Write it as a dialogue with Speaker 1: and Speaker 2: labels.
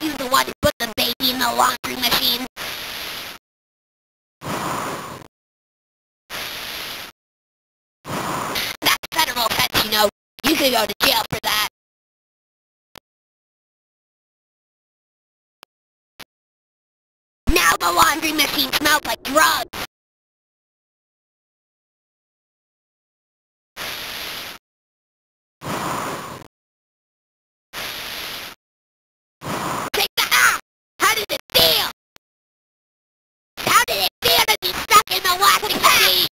Speaker 1: you the one who put the baby in the laundry machine? That's federal offense, you know. You could go to jail for that. Now the laundry machine smells like drugs. Take that out! How did it feel? How did it feel to be stuck in the washing machine?